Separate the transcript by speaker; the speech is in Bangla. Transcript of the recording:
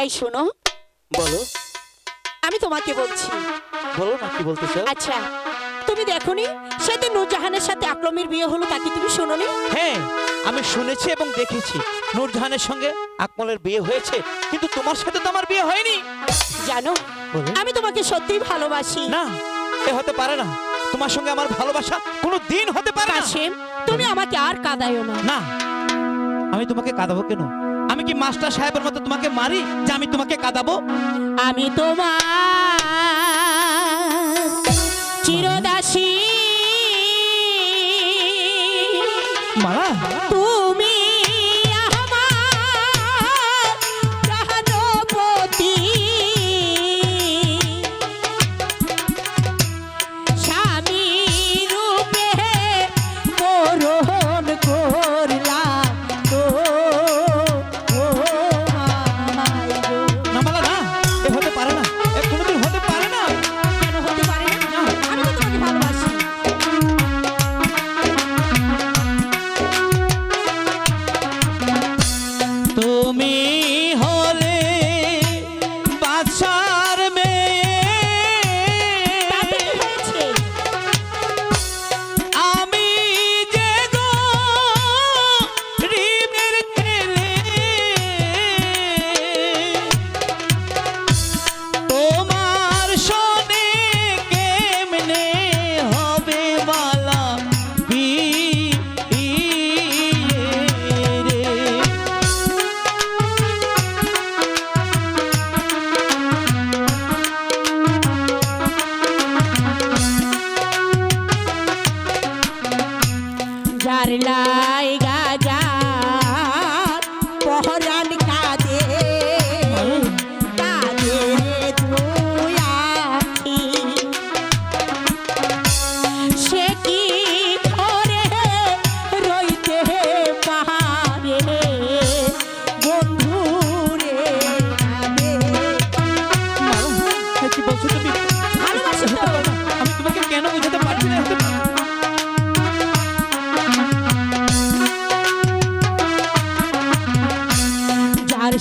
Speaker 1: এই শোনো,
Speaker 2: বলো
Speaker 1: আমি তোমাকে বলছি।
Speaker 2: বলো না কি বলতে চাও।
Speaker 1: আচ্ছা, তুমি দেখোনি সেদিন নূরজাহানের সাথে আকলমের বিয়ে হলো, তাকে তুমি শোনোনি?
Speaker 2: হ্যাঁ, আমি শুনেছি এবং দেখেছি নূরজাহানের সঙ্গে আকমলের বিয়ে হয়েছে, কিন্তু তোমার সাথে তো আমার বিয়ে হয়নি।
Speaker 1: জানো,
Speaker 2: বলো।
Speaker 1: আমি তোমাকে সত্যিই ভালোবাসি।
Speaker 2: না, এ হতে পারে না। তোমার সঙ্গে আমার ভালোবাসা কোনো দিন হতে পারে না।
Speaker 1: কাশেম, তুমি আমাকে আর কাঁদায়ো না।
Speaker 2: না, আমি তোমাকে কাঁদাবো কেন? আমি কি মাস্টার সাহেবের মতো তোমাকে মারি যে আমি তোমাকে কাঁদাবো?
Speaker 1: আমি তোমার চিরদাসী,
Speaker 2: মালা
Speaker 1: তুমি আমার প্রাণপতি, স্বামী রূপে বরণ করলাম তো আমায় গো।
Speaker 2: না মালা, না, এ হতে পারে না, এ কোনোদিন হতে পারে না।
Speaker 1: কেন হতে পারে না? আমি তো তোমাকে ভালোবাসি।
Speaker 2: তুমি হলে বাদশার মেয়ে,
Speaker 1: তাতে কি হয়েছে?
Speaker 2: আমি যে গরিবের ছেলে, তোমার শোনে কেমনে হবে মালা বিয়ে রে।
Speaker 1: যার লাইগা যার পহরান কাঁদে, কাঁদে দুই আখি, সে কি ঘরে রইতে পারে বন্ধুরে নামে।
Speaker 2: কি বলছো তুমি?
Speaker 1: ভালোবাসি তো।
Speaker 2: আমি তোমাকে কেন বোঝাতে পারছি না?
Speaker 1: যার